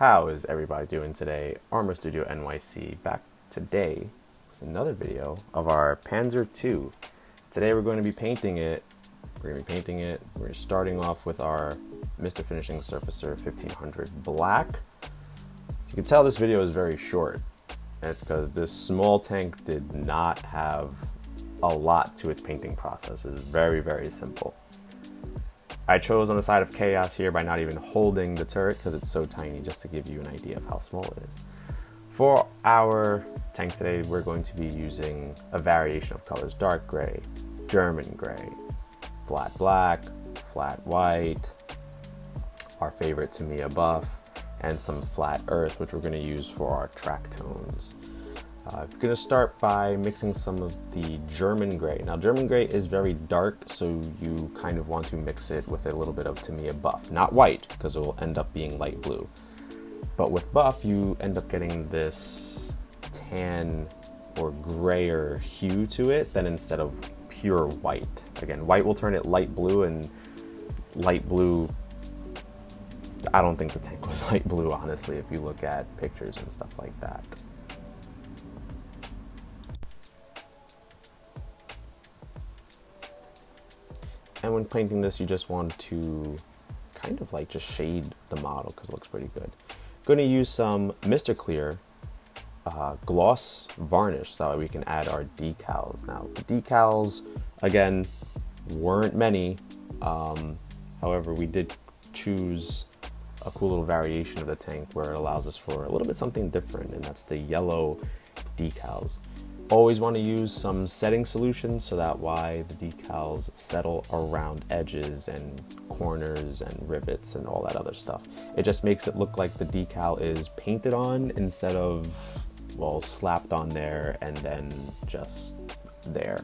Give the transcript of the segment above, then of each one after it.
How is everybody doing today? Armor Studio NYC back today with another video of our Panzer II. Today we're going to be painting it. We're starting off with our Mr. Finishing Surfacer 1500 Black. You can tell this video is very short. And it's because this small tank did not have a lot to its painting process. It was very, very simple. I chose on the side of chaos here by not even holding the turret because it's so tiny, just to give you an idea of how small it is. For our tank today, we're going to be using a variation of colors: dark gray, German gray, flat black, flat white, our favorite Tamiya buff, and some flat earth, which we're going to use for our track tones. I'm going to start by mixing some of the German gray. Now, German gray is very dark, so you kind of want to mix it with a little bit of Tamiya buff. Not white, because it will end up being light blue. But with buff, you end up getting this tan or grayer hue to it than instead of pure white. Again, white will turn it light blue, and light blue, I don't think the tank was light blue, honestly, if you look at pictures and stuff like that. And when painting this, you just want to kind of like just shade the model because it looks pretty good. Going to use some Mr. Clear gloss varnish so that we can add our decals. Now, the decals, again, weren't many. However, we did choose a cool little variation of the tank where it allows us for a little bit something different, and that's the yellow decals. Always want to use some setting solutions so that way the decals settle around edges and corners and rivets and all that other stuff. It just makes it look like the decal is painted on instead of, well, slapped on there and then just there.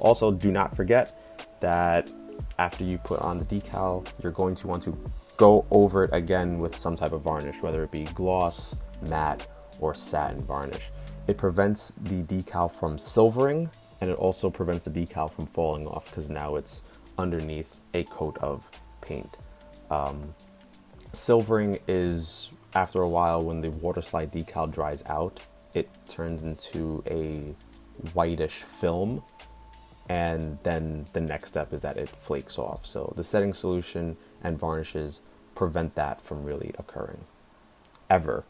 Also, do not forget that after you put on the decal, you're going to want to go over it again with some type of varnish, whether it be gloss, matte, or satin varnish. It prevents the decal from silvering, and it also prevents the decal from falling off because now it's underneath a coat of paint. Silvering is, after a while, when the water slide decal dries out, it turns into a whitish film, and then the next step is that it flakes off. So the setting solution and varnishes prevent that from really occurring, ever.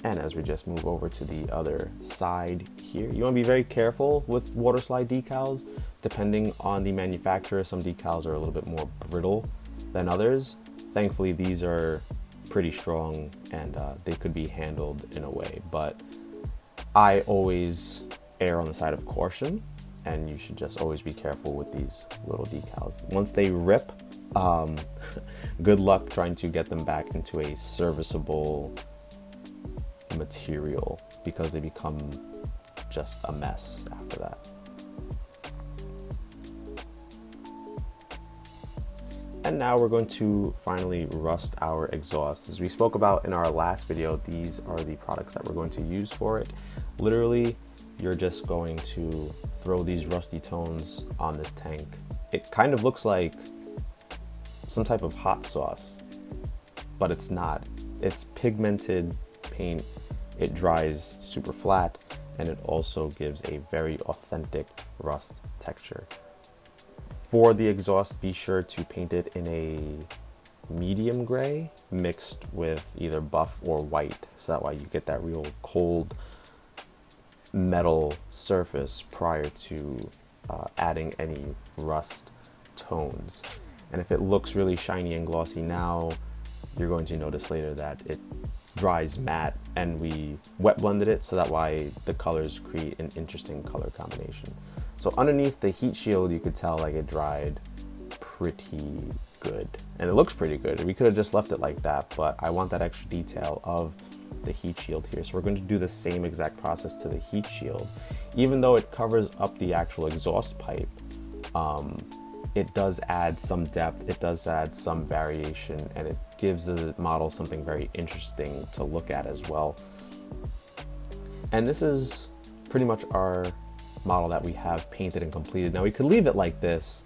And as we just move over to the other side here, you want to be very careful with water slide decals. Depending on the manufacturer, some decals are a little bit more brittle than others. Thankfully, these are pretty strong and they could be handled in a way, but I always err on the side of caution, and you should just always be careful with these little decals. Once they rip, good luck trying to get them back into a serviceable material because they become just a mess after that. And now we're going to finally rust our exhaust. As we spoke about in our last video, these are the products that we're going to use for it. Literally, you're just going to throw these rusty tones on this tank. It kind of looks like some type of hot sauce, but it's not. It's pigmented paint. It dries super flat, and it also gives a very authentic rust texture. For the exhaust, be sure to paint it in a medium gray mixed with either buff or white, so that way you get that real cold metal surface prior to adding any rust tones. And if it looks really shiny and glossy now, you're going to notice later that it dries matte, and we wet blended it so that way the colors create an interesting color combination. So underneath the heat shield, you could tell like it dried pretty good, and it looks pretty good. We could have just left it like that, but I want that extra detail of the heat shield here. So we're going to do the same exact process to the heat shield. Even though it covers up the actual exhaust pipe, it does add some depth, it does add some variation, and it gives the model something very interesting to look at as well. And this is pretty much our model that we have painted and completed. Now we could leave it like this,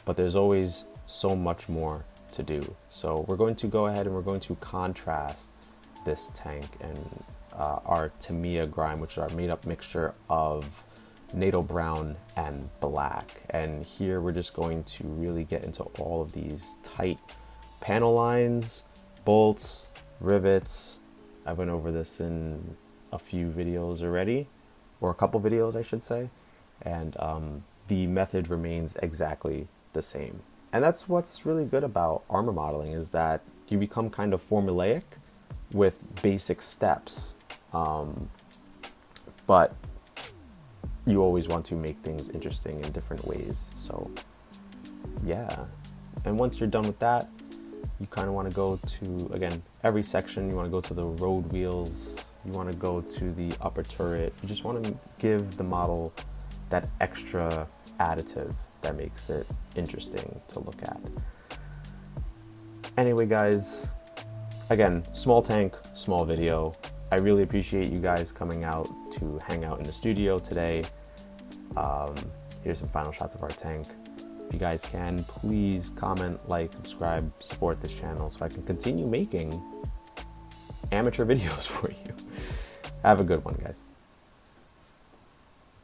but there's always so much more to do. So we're going to go ahead and we're going to contrast this tank and our Tamiya grime, which is our made up mixture of NATO brown and black. And here we're just going to really get into all of these tight panel lines, bolts, rivets. I went over this in a few videos already, or a couple videos I should say, and the method remains exactly the same. And that's what's really good about armor modeling, is that you become kind of formulaic with basic steps, but you always want to make things interesting in different ways. So yeah, and once you're done with that, you kind of want to go to, again, every section. You want to go to the road wheels, you want to go to the upper turret. You just want to give the model that extra additive that makes it interesting to look at. Anyway guys, again, small tank, small video. I really appreciate you guys coming out to hang out in the studio today. Here's some final shots of our tank. If you guys can, please comment, like, subscribe, support this channel so I can continue making amateur videos for you. Have a good one, guys.